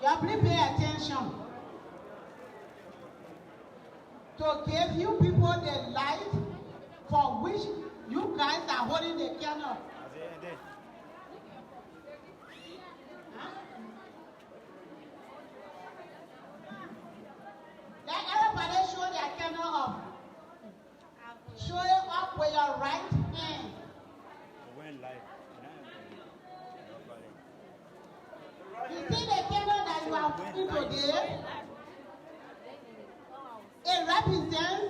You please pay attention. To give you people the light for which you guys are holding the candle. Huh? Let everybody show their candle up. Show it up with your right hand. You see the candle that you are holding today? It represents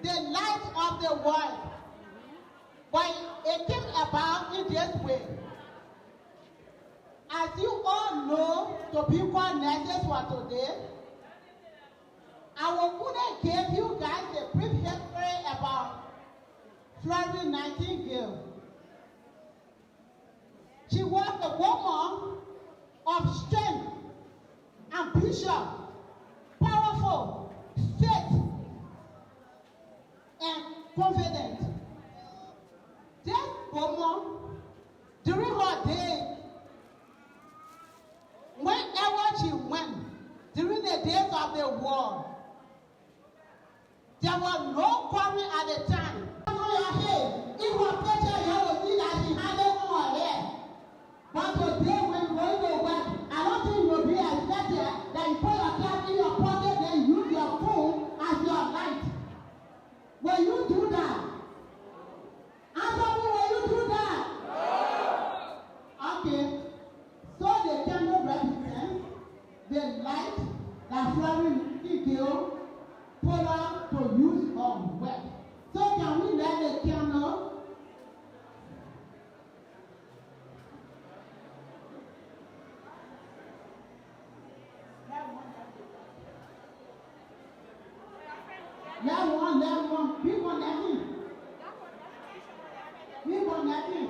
the light of the world. But it came about in this way. As you all know, to be connected for today, I will give you guys a brief history about Florence Nightingale. She was a woman of strength, ambition, powerful, faith, and confident. This woman, during her day, whenever she went, during the days of the war, there was no quarry at the time. On your head, if her picture, you will see that she had it on her head. But today, when you go to work, I don't think you'll be expected that you put your cash in your pocket and use your phone as your light. Will you do that? Answer me, will you do that? No. Okay. So the candle represents the light that Florence Nightingale put on to use on work. So can we let the candle? Let one. Be connecting. Be connecting.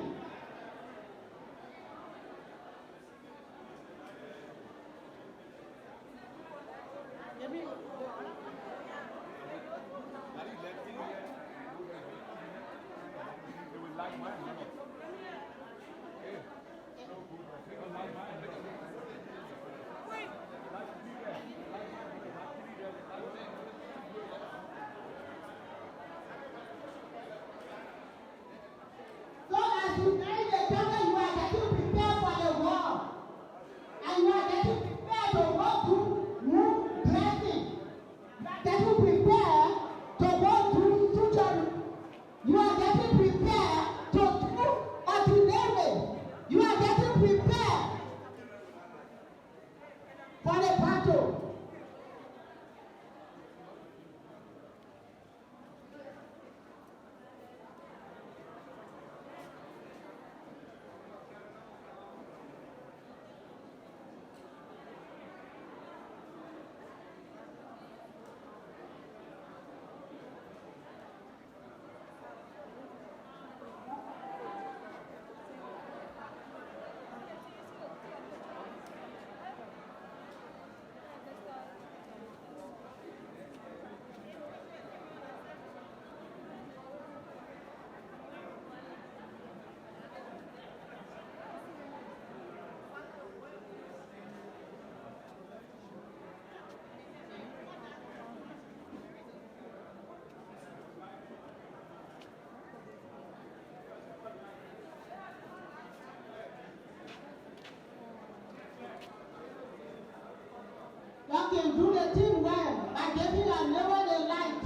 You can do the team well by giving a level the light.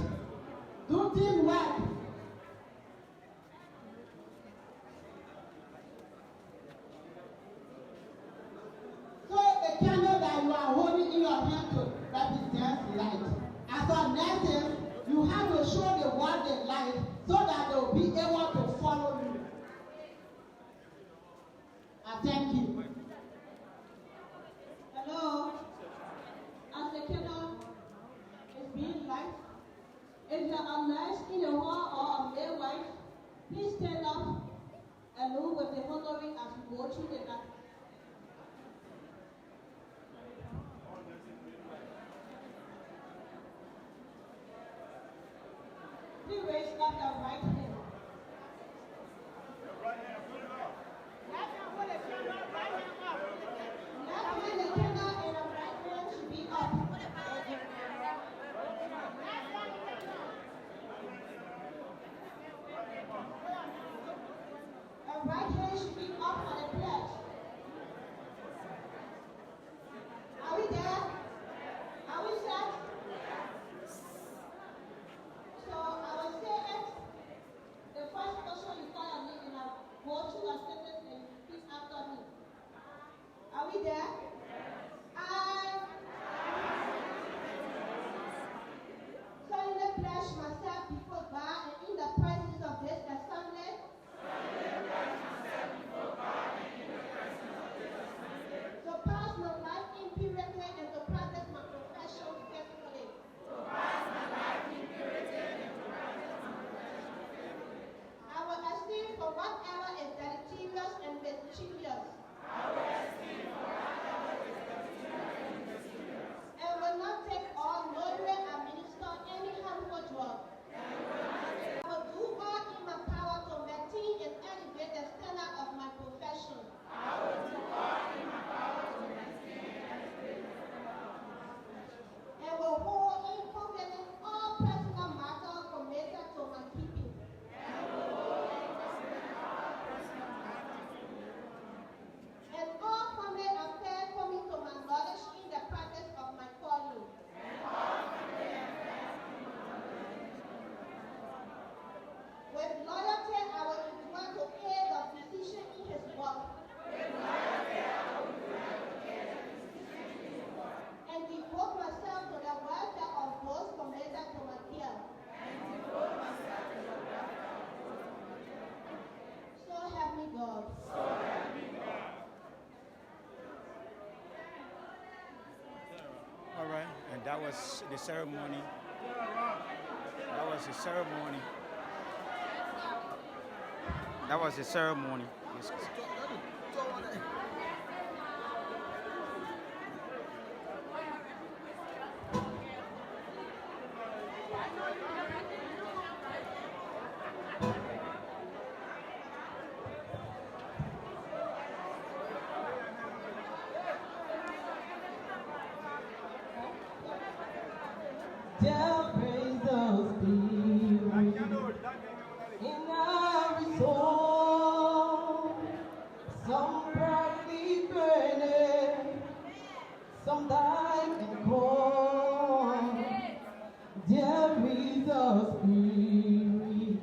Do team work. So the candle that you are holding in your hand to represents light. As a nurses, you have to show the world the light so that they will be able to follow you. Thank you. Hello. As the candle is being light, if you are nice in the wall or a male wife, please stand up and move with the following as we go through the night. Please raise up your right hand. Right hand, put it up. Left hand, hold the candle, right hand up. Left hand. right hand should be up for the pledge. Are we there? Are we set? So I will say it. The first person you call on me, and I'll go through a sentence and repeat after me. Are we there? I solemnly pledge myself before God and in the presence of this assembly. To pass my life impurity and to practice my profession faithfully. I will abstain from whatever is deleterious and mischievous. And will not take or knowingly administer any harmful drug. I will do all in my power to maintain and elevate the standard of my profession. And will hold in confidence all personal matters committed to my keeping. And all family affairs coming to my knowledge in the practice of my calling. With loyalty, I will endure to aid the physician in his work. And devote myself to the welfare of those committed to my care. So help me God. All right, and that was the ceremony. That was the ceremony. That was the ceremony. There praise the Spirit in every soul, some brightly burning, some died and cold. There is the Spirit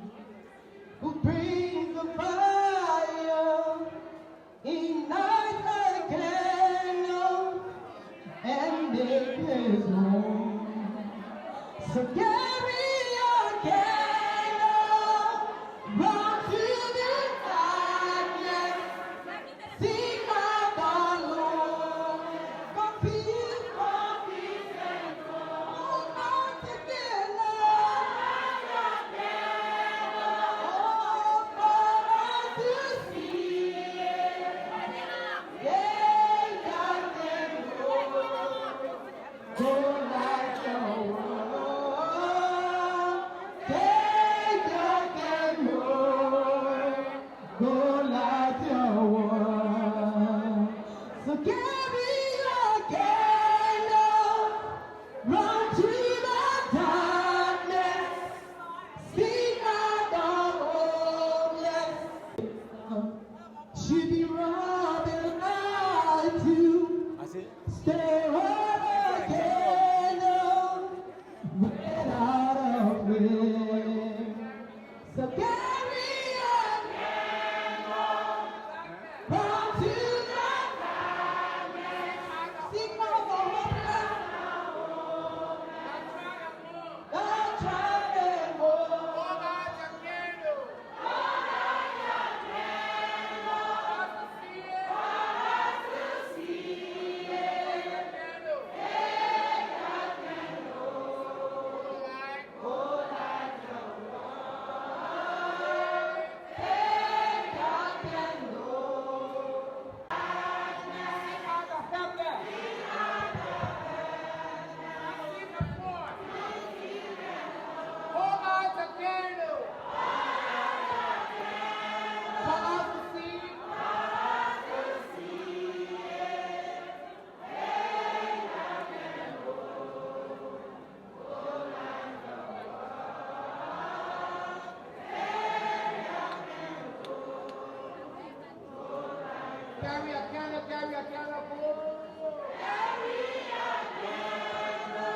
Carry a candle, carry a candle.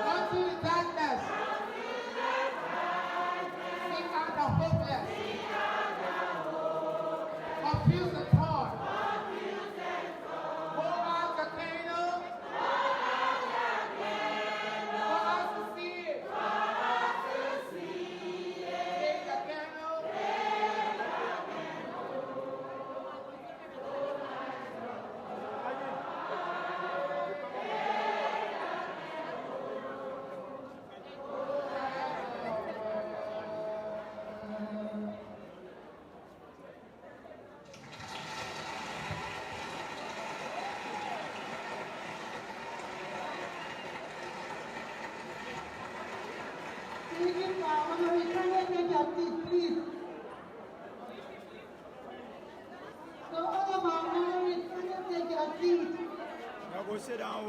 Unto the darkness. Seek out the hopeless. Confuse the torn. Hold out the candle. For us to see it. Take a candle. Please. So all of our honorees, can you take your seat? Now go sit down.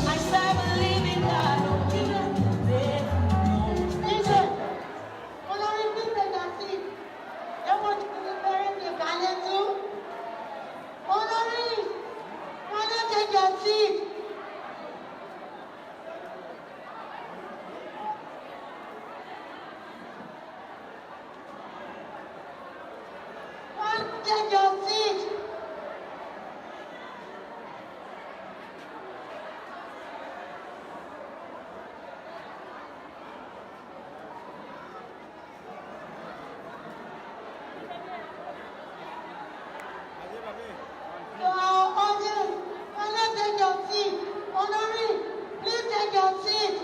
I serve a living God. Listen, honorary, please take your seat. I want you to be very silent too. Honorary, can you take your seat? Take your seat. So our audience, can you take your seat? Honorary, please take your seat.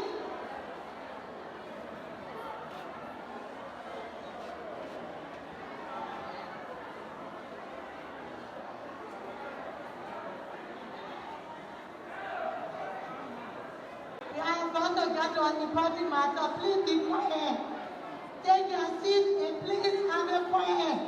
We are about to get to an important matter. Please be quiet. Take your seat and please be quiet.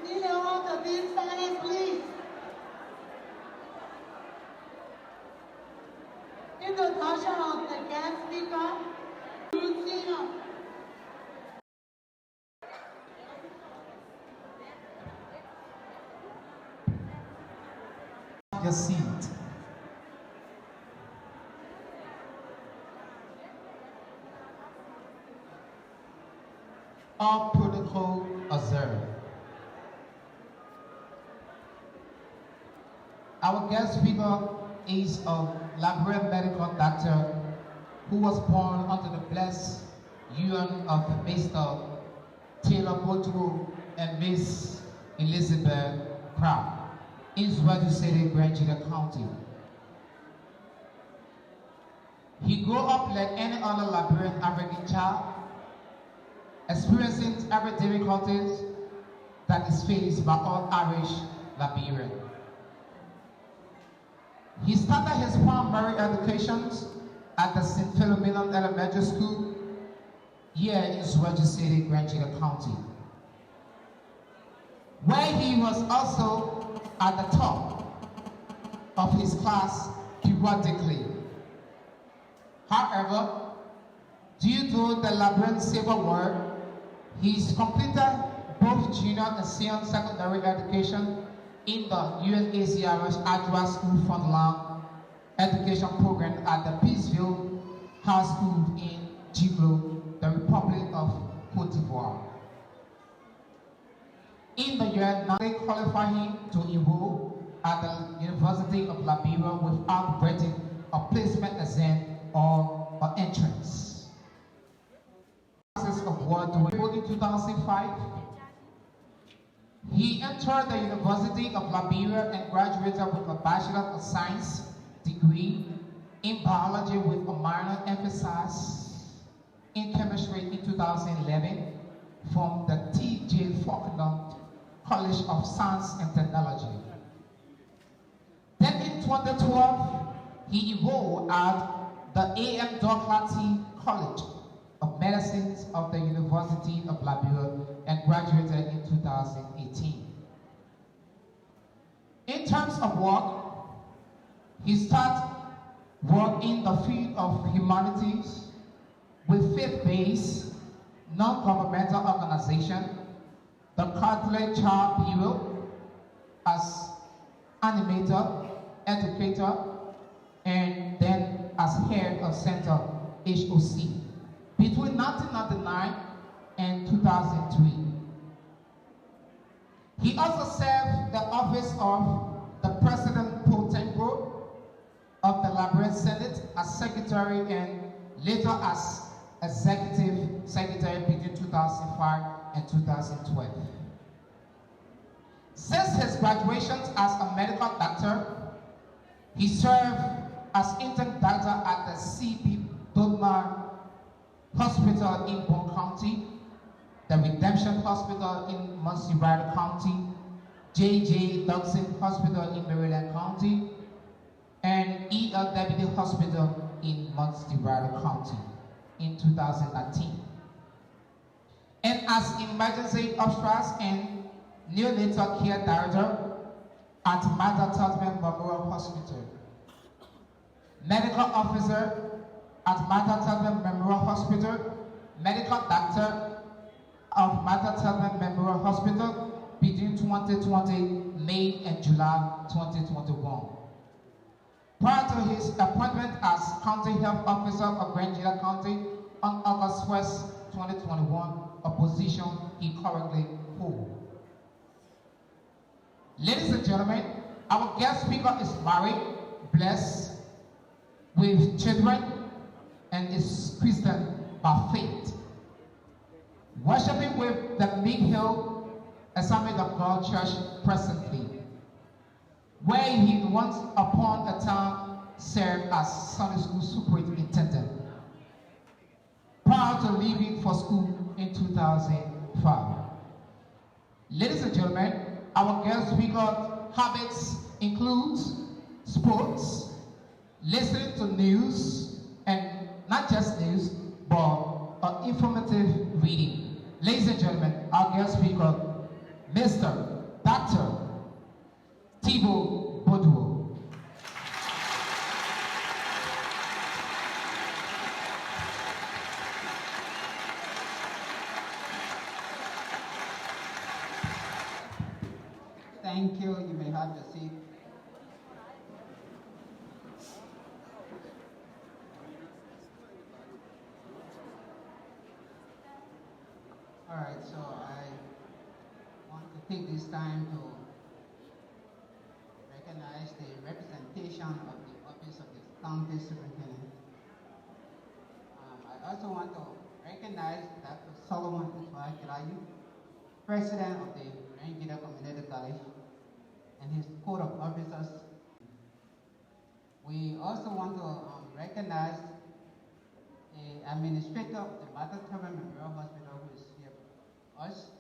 We need all to be silent, please. Introduction of the guest speaker, Luciano. Your seat. All protocol observed. Our guest speaker is a Liberian medical doctor who was born under the blessed union of Mr. Taylor Boudreaux and Miss Elizabeth Crown in Swati City, Grand Gedeh County. He grew up like any other Liberian African child, experiencing every difficulties that is faced by all Irish Liberians. He started his primary education at the St. Philomena Elementary School here in Suwaju City, Grand Gedeh County, where he was also at the top of his class periodically. However, due to the Liberian Civil War, he's completed both junior and senior secondary education in the UNACR's Adwa School Frontline Education Program at the Peaceville High School in Jiglo, the Republic of Cote d'Ivoire. In the year, they qualified him to enroll at the University of Liberia without writing a placement exam or an entrance. Of war in 2005, he entered the University of Liberia and graduated with a Bachelor of Science degree in biology with a minor emphasis in chemistry in 2011 from the T.J. Faulkner College of Science and Technology. Then in 2012, he enrolled at the A.M. Dougherty College of Medicine of the University of Liberia and graduated in 2018. In terms of work, he started work in the field of humanities with faith-based, non-governmental organization, the Catholic Child Bureau, as animator, educator, and then as head of Center HOC between 1999 and 2003. He also served the office of the President Pro Tempore of the Liberian Senate as Secretary and later as Executive Secretary between 2005 and 2012. Since his graduation as a medical doctor, he served as intern doctor at the C.B. Dodma Hospital in Bon County, the Redemption Hospital in Montserrat County, J.J. Dodson Hospital in Maryland County, and ELWD Hospital in Montserrat County in 2019. And as emergency obstetrics and neonatal care director at Martha Tubman Memorial Hospital, medical officer at Martha Tubman Memorial Hospital, medical doctor of Martha Tubman Memorial Hospital between 2020, May and July 2021. Prior to his appointment as County Health Officer of Grand Gedeh County on August 1st, 2021, a position he currently holds. Ladies and gentlemen, our guest speaker is married, blessed, with children, and is Christian by faith. Worshiping with the Big Hill Assembly of God Church presently, where he once upon a time served as Sunday school superintendent, prior to leaving for school in 2005. Ladies and gentlemen, our guest speaker habits includes sports, listening to news, and not just news, but informative reading. Ladies and gentlemen, our guest speaker, Mr. Dr. Thibaut Boudreau. Thank you. You may have your seat. All right, so I want to take this time to recognize the representation of the office of the county superintendent. I also want to recognize Dr. Solomon Uswakirayu, president of the Grand Gedeh Community College, and his code of officers. We also want to recognize the administrator of the Martha Tubman Memorial Hospital who is here with us,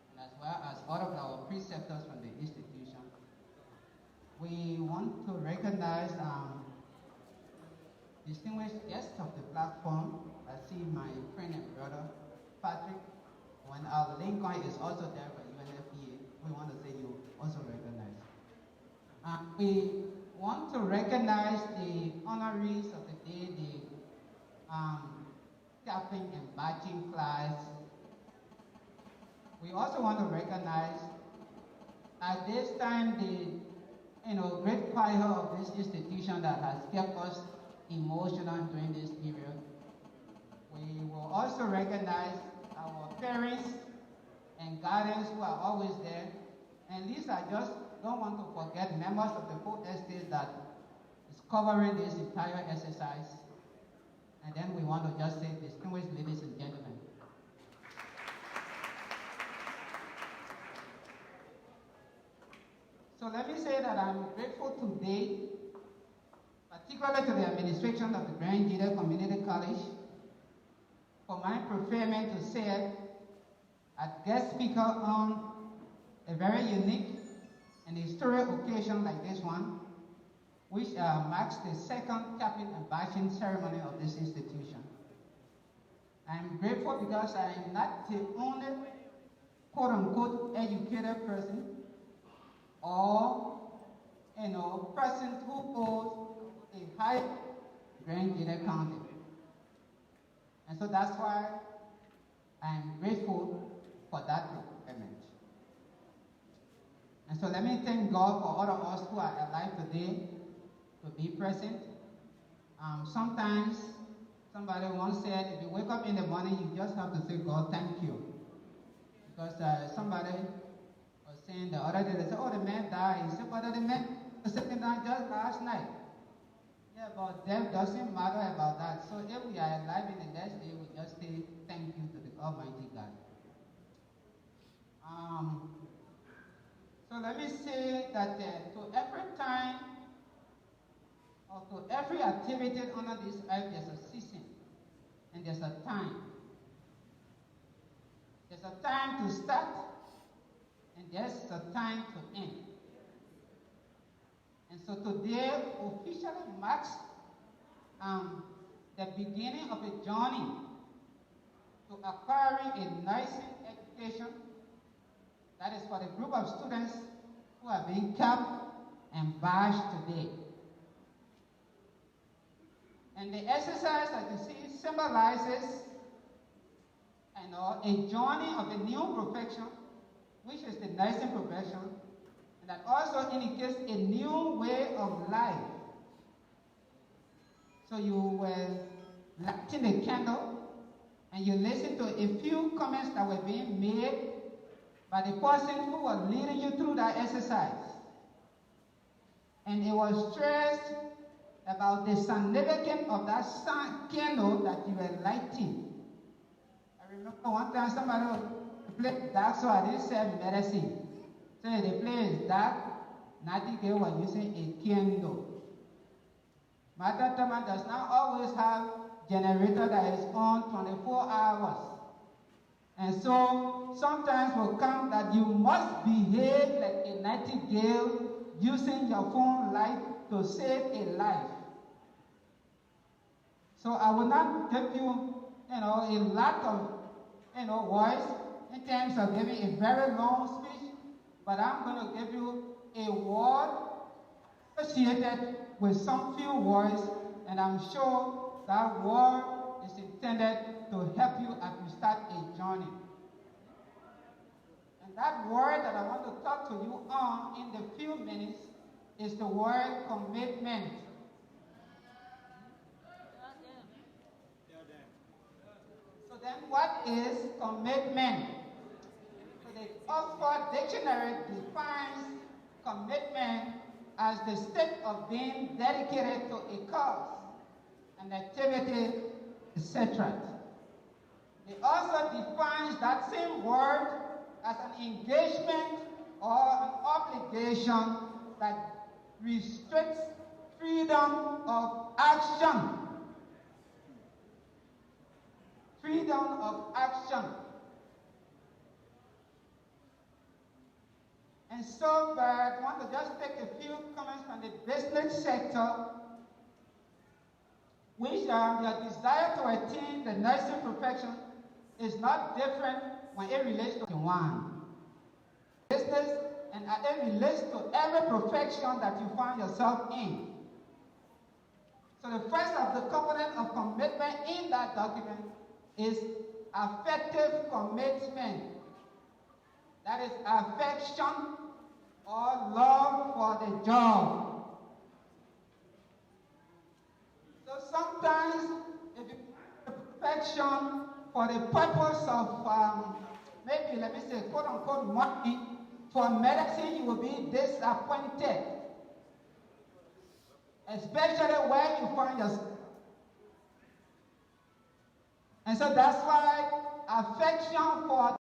and as well as all of our preceptors from the institution. We want to recognize distinguished guests of the platform. I see my friend and brother, Patrick. When our Lincoln is also there for UNFPA, we want to say you also recognize. We want to recognize the honorees of the day, the capping and batching class. We also want to recognize at this time the great choir of this institution that has kept us emotional during this period. We will also recognize our parents and guardians who are always there. And these I just don't want to forget members of the full estate that is covering this entire exercise. And then we want to just say, distinguished ladies and gentlemen. So let me say that I'm grateful today, particularly to the administration of the Grand Gedeh Community College, for my preferment to serve as guest speaker on a very unique and historic occasion like this one, which marks the second capping and batching ceremony of this institution. I'm grateful because I am not the only quote-unquote educated person or person who holds a high Grand Gedeh County. And so that's why I'm grateful for that requirement. And so let me thank God for all of us who are alive today to be present. Sometimes somebody once said, if you wake up in the morning, you just have to say, God, thank you. Because somebody was saying the other day, they said, oh, the man died. He said, but the man was sitting down just last night. Yeah, but death doesn't matter about that. So if we are alive in the next day, we just say thank you to the Almighty God. So let me say that to every time or to every activity under this earth, there's a season and there's a time. There's a time to start and there's a time to end. And so today officially marks the beginning of a journey to acquiring a nursing education. That is for the group of students who are being capped and batched today. And the exercise that you see symbolizes a journey of a new profession, which is the nursing profession, and that also indicates a new way of life. So you were lighting a candle and you listened to a few comments that were being made by the person who was leading you through that exercise. And it was stressed about the significance of that candle that you were lighting. I remember one time somebody played dark, so I didn't say medicine. So the place is dark, Nightingale was using a candle. Mother Thomas does not always have generator that is on 24 hours. And so sometimes will come that you must behave like a nightingale using your phone light to save a life. So I will not give you, a lot of, voice in terms of giving a very long speech, but I'm going to give you a word associated with some few words, and I'm sure that word is intended to help you as you start a journey. And that word that I want to talk to you on in the few minutes is the word commitment. So then what is commitment? So the Oxford Dictionary defines commitment as the state of being dedicated to a cause, an activity, etc. It also defines that same word as an engagement or an obligation that restricts freedom of action. Freedom of action. And so, I want to just take a few comments from the business sector. which your desire to attain the nursing profession is not different when it relates to one business and it relates to every profession that you find yourself in. So the first of the covenant of commitment in that document is affective commitment. That is affection or love for the job. So sometimes if you do perfection for the purpose of maybe, let me say, quote unquote money, for medicine you will be disappointed. Especially where you find yourself. And so that's why affection for